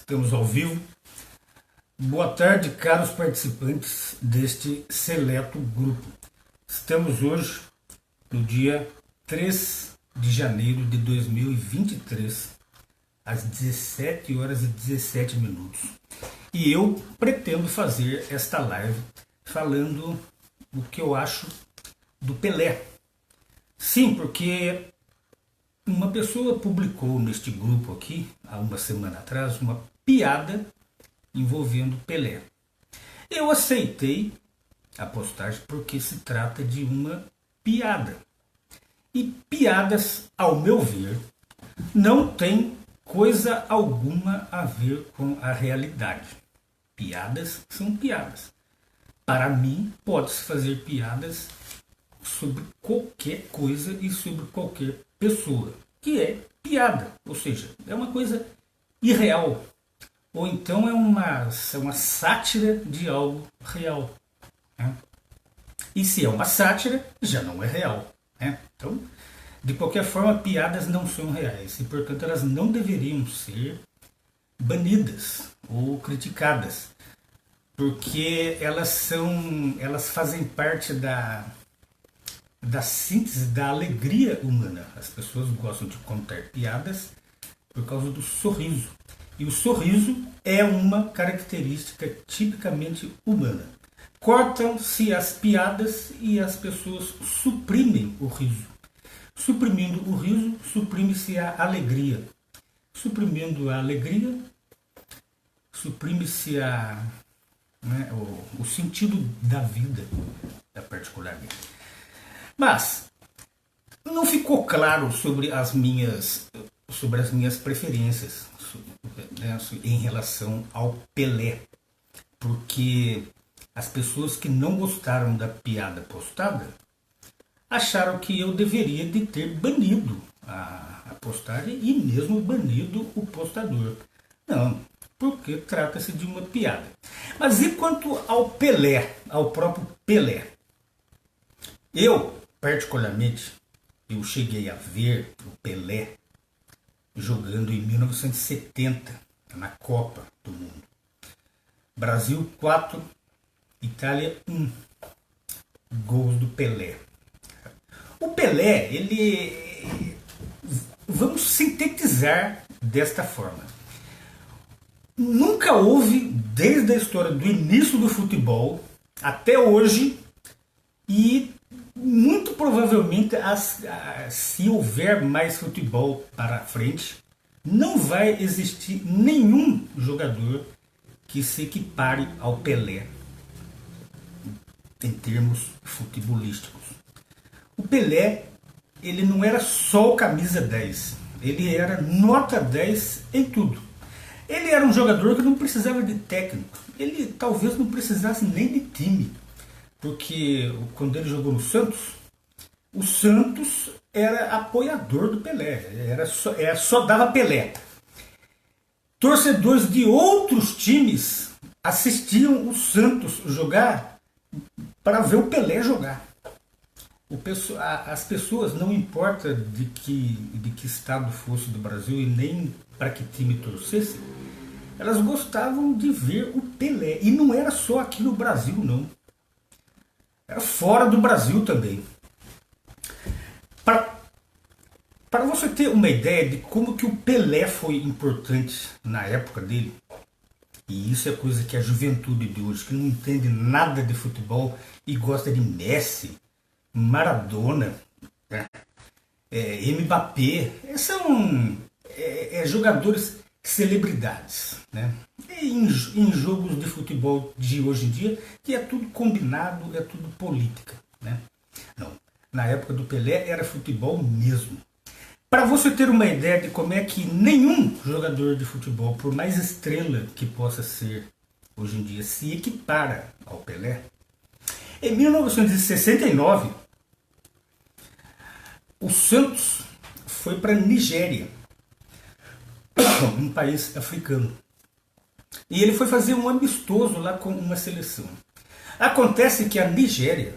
Estamos ao vivo. Boa tarde, caros participantes deste seleto grupo. Estamos hoje no dia 3 de janeiro de 2023, às 17 horas e 17 minutos. E eu pretendo fazer esta live falando o que eu acho do Pelé. Sim, porque uma pessoa publicou neste grupo aqui, há uma semana atrás, uma piada envolvendo Pelé. Eu aceitei a postagem porque se trata de uma piada. E piadas, ao meu ver, não tem coisa alguma a ver com a realidade. Piadas são piadas. Para mim, pode-se fazer piadas sobre qualquer coisa e sobre qualquer pessoa, que é piada, ou seja, é uma coisa irreal, ou então é uma sátira de algo real, né? E se é uma sátira, já não é real, né? Então, de qualquer forma, piadas não são reais e, portanto, elas não deveriam ser banidas ou criticadas, porque elas fazem parte da síntese da alegria humana. As pessoas gostam de contar piadas por causa do sorriso. E o sorriso é uma característica tipicamente humana. Cortam-se as piadas e as pessoas suprimem o riso. Suprimindo o riso, suprime-se a alegria. Suprimindo a alegria, suprime-se o sentido da vida, particularmente. Mas não ficou claro sobre as minhas preferências, né, em relação ao Pelé, porque as pessoas que não gostaram da piada postada acharam que eu deveria de ter banido a postagem e mesmo banido o postador. Não, porque trata-se de uma piada. Mas e quanto ao Pelé, ao próprio Pelé? Eu, particularmente, eu cheguei a ver o Pelé jogando em 1970 na Copa do Mundo. Brasil 4, Itália 1. Gols do Pelé. O Pelé, vamos sintetizar desta forma. Nunca houve, desde a história do início do futebol até hoje, e muito provavelmente, se houver mais futebol para frente, não vai existir nenhum jogador que se equipare ao Pelé em termos futebolísticos. O Pelé, ele não era só o camisa 10, ele era nota 10 em tudo. Ele era um jogador que não precisava de técnico, ele talvez não precisasse nem de time. Porque quando ele jogou no Santos, o Santos era apoiador do Pelé, só dava Pelé. Torcedores de outros times assistiam o Santos jogar para ver o Pelé jogar. As pessoas, não importa de que estado fosse do Brasil e nem para que time torcesse, elas gostavam de ver o Pelé. E não era só aqui no Brasil, não. Era fora do Brasil também. Para você ter uma ideia de como que o Pelé foi importante na época dele, e isso é coisa que a juventude de hoje, que não entende nada de futebol e gosta de Messi, Maradona, né, Mbappé, são jogadores celebridades, né? Em jogos de futebol de hoje em dia, que é tudo combinado, é tudo política, né? Não, na época do Pelé era futebol mesmo. Para você ter uma ideia de como é que nenhum jogador de futebol, por mais estrela que possa ser hoje em dia, se equipara ao Pelé, em 1969, o Santos foi para a Nigéria, um país africano. E ele foi fazer um amistoso lá com uma seleção. Acontece que a Nigéria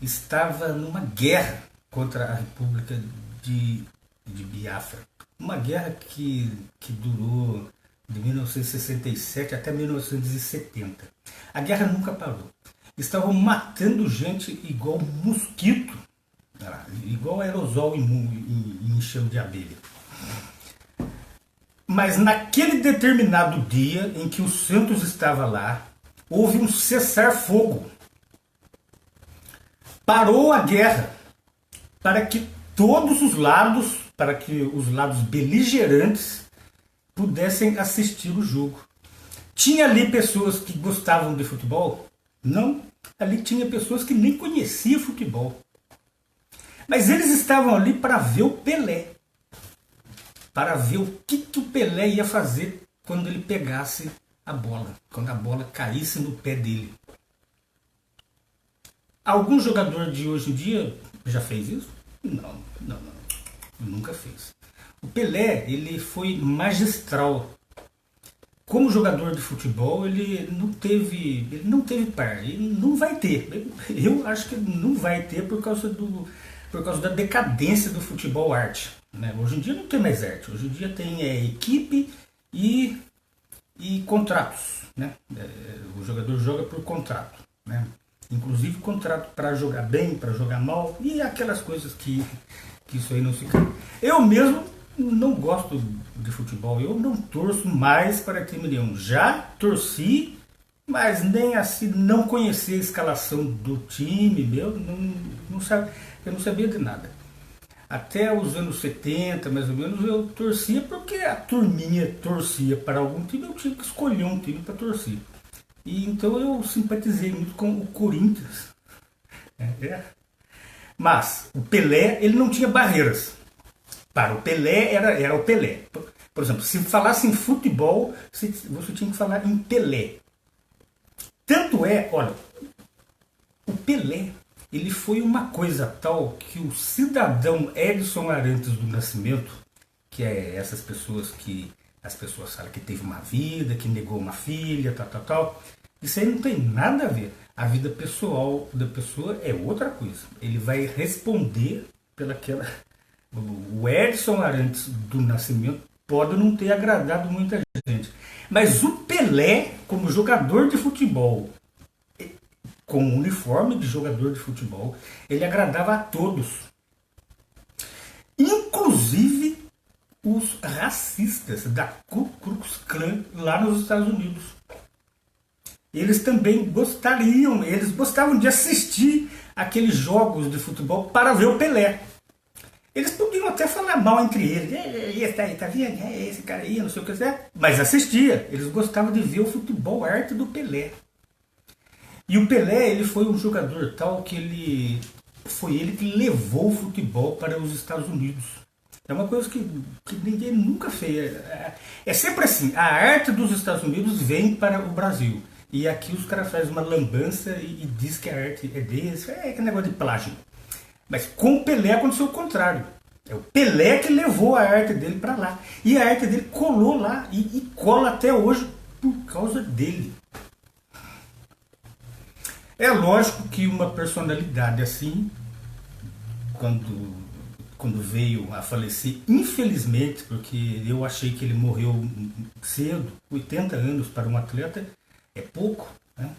estava numa guerra contra a República de Biafra. Uma guerra que durou de 1967 até 1970. A guerra nunca parou. Estavam matando gente igual mosquito, igual aerosol em enxame de abelha. Mas naquele determinado dia em que o Santos estava lá, houve um cessar-fogo. Parou a guerra para que todos os lados, para que os lados beligerantes pudessem assistir o jogo. Tinha ali pessoas que gostavam de futebol? Não. Ali tinha pessoas que nem conheciam futebol. Mas eles estavam ali para ver o Pelé. Para ver o que o Pelé ia fazer quando ele pegasse a bola. Quando a bola caísse no pé dele. Algum jogador de hoje em dia já fez isso? Não. Nunca fez. O Pelé, ele foi magistral. Como jogador de futebol, ele não teve par. Ele não vai ter. Eu acho que não vai ter por causa da decadência do futebol arte. Né? Hoje em dia não tem mais arte. Hoje em dia tem equipe e contratos. Né? O jogador joga por contrato. Né? Inclusive contrato para jogar bem, para jogar mal e aquelas coisas que isso aí não se cai. Eu mesmo não gosto de futebol, eu não torço mais para time nenhum. Já torci, mas nem assim, não conhecia a escalação do time meu, eu não sabia de nada. Até os anos 70, mais ou menos, eu torcia porque a turminha torcia para algum time, eu tinha que escolher um time para torcer. E então eu simpatizei muito com o Corinthians. Mas o Pelé, ele não tinha barreiras. Para o Pelé, era o Pelé. Por exemplo, se falasse em futebol, você tinha que falar em Pelé. Tanto é, olha, o Pelé, ele foi uma coisa tal que o cidadão Edson Arantes do Nascimento, que é essas pessoas que as pessoas falam que teve uma vida, que negou uma filha, tal. Isso aí não tem nada a ver. A vida pessoal da pessoa é outra coisa. Ele vai responder pelaquela... O Edson Arantes do Nascimento pode não ter agradado muita gente. Mas o Pelé, como jogador de futebol, com o uniforme de jogador de futebol, ele agradava a todos. Inclusive os racistas da Ku Klux Klan lá nos Estados Unidos. Eles também gostavam de assistir aqueles jogos de futebol para ver o Pelé. Eles podiam até falar mal entre eles. Esse aí, tá vendo? Esse cara aí, não sei o que é. Mas assistia. Eles gostavam de ver o futebol arte do Pelé. E o Pelé, ele foi um jogador tal que foi ele que levou o futebol para os Estados Unidos. É uma coisa que ninguém nunca fez. É sempre assim. A arte dos Estados Unidos vem para o Brasil. E aqui os caras fazem uma lambança e diz que a arte é deles. É que negócio de plágio. Mas com o Pelé aconteceu o contrário. É o Pelé que levou a arte dele para lá. E a arte dele colou lá e cola até hoje por causa dele. É lógico que uma personalidade assim, quando veio a falecer, infelizmente, porque eu achei que ele morreu cedo, 80 anos para um atleta, é pouco, né?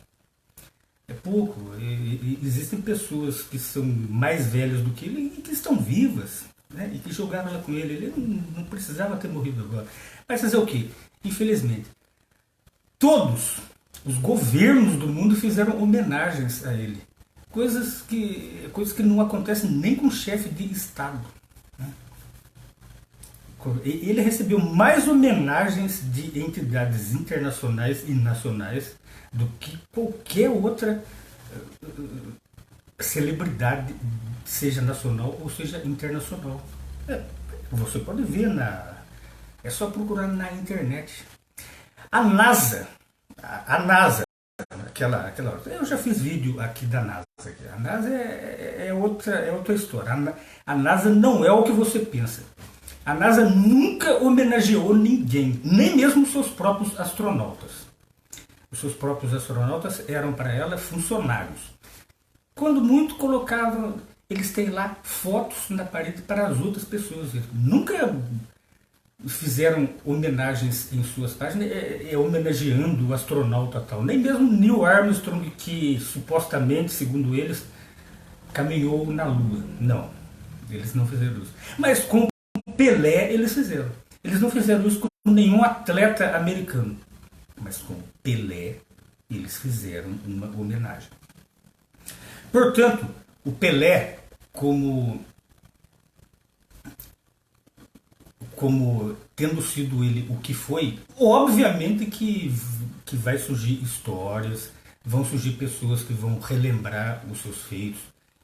É pouco. Existem pessoas que são mais velhas do que ele e que estão vivas, né? E que jogaram lá com ele. Ele não precisava ter morrido agora. Mas fazer o quê? Infelizmente, todos os governos do mundo fizeram homenagens a ele. Coisas que não acontecem nem com chefe de Estado. Né? Ele recebeu mais homenagens de entidades internacionais e nacionais do que qualquer outra celebridade, seja nacional ou seja internacional. Você pode ver, é só procurar na internet. A NASA, eu já fiz vídeo aqui da NASA. A NASA é outra história. A NASA não é o que você pensa. A NASA nunca homenageou ninguém, nem mesmo seus próprios astronautas. Os seus próprios astronautas eram para ela funcionários. Quando muito colocavam, eles têm lá fotos na parede para as outras pessoas. fizeram homenagens em suas páginas, homenageando o astronauta tal. Nem mesmo Neil Armstrong, que supostamente, segundo eles, caminhou na Lua. Não, eles não fizeram isso. Mas com Pelé eles fizeram. Eles não fizeram isso com nenhum atleta americano. Mas com Pelé eles fizeram uma homenagem. Portanto, o Pelé, como tendo sido ele o que foi, obviamente que vai surgir histórias, vão surgir pessoas que vão relembrar os seus feitos,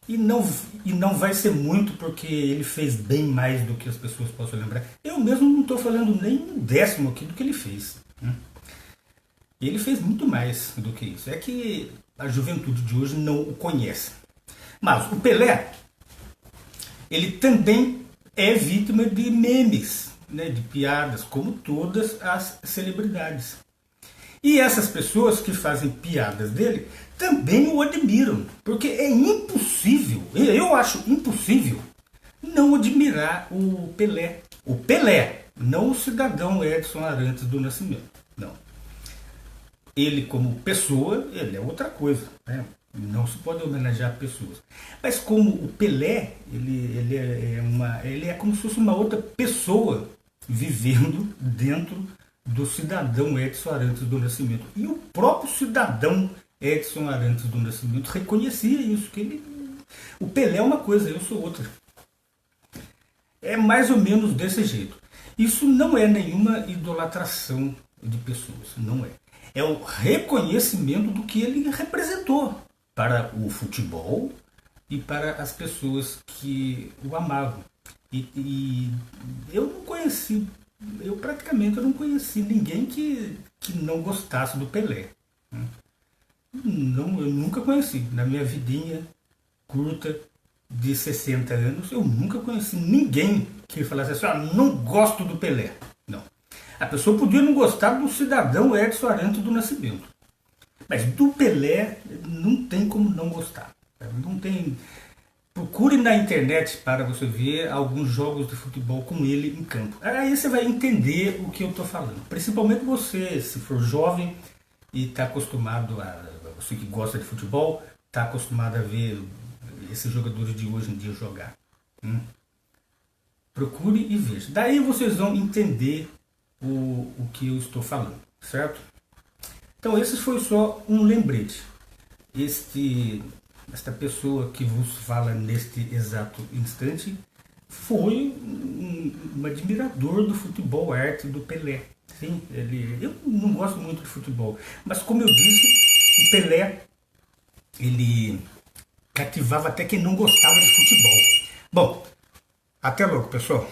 e não vai ser muito porque ele fez bem mais do que as pessoas possam lembrar. Eu mesmo não estou falando nem um décimo aqui do que ele fez. Ele fez muito mais do que isso. É que a juventude de hoje não o conhece. Mas o Pelé, ele também é vítima de memes, né, de piadas, como todas as celebridades. E essas pessoas que fazem piadas dele também o admiram, porque é impossível, eu acho impossível, não admirar o Pelé. O Pelé, não o cidadão Edson Arantes do Nascimento, não. Ele como pessoa, ele é outra coisa, né? Não se pode homenagear pessoas. Mas como o Pelé, ele é como se fosse uma outra pessoa vivendo dentro do cidadão Edson Arantes do Nascimento. E o próprio cidadão Edson Arantes do Nascimento reconhecia isso, que o Pelé é uma coisa, eu sou outra. É mais ou menos desse jeito. Isso não é nenhuma idolatração de pessoas, não é. É o reconhecimento do que ele representou para o futebol e para as pessoas que o amavam. E eu não conheci, eu praticamente não conheci ninguém que não gostasse do Pelé. Não, eu nunca conheci. Na minha vidinha curta de 60 anos, eu nunca conheci ninguém que falasse assim, não gosto do Pelé. Não. A pessoa podia não gostar do cidadão Edson Arantes do Nascimento. Mas do Pelé não tem como não gostar. Não tem. Procure na internet para você ver alguns jogos de futebol com ele em campo. Aí você vai entender o que eu estou falando. Principalmente você, se for jovem e está acostumado a. Você que gosta de futebol, está acostumado a ver esses jogadores de hoje em dia jogar. Procure e veja. Daí vocês vão entender o que eu estou falando, certo? Então esse foi só um lembrete. Esta pessoa que vos fala neste exato instante foi um admirador do futebol arte do Pelé. Sim, eu não gosto muito de futebol, mas como eu disse, o Pelé ele cativava até quem não gostava de futebol. Bom, até logo, pessoal.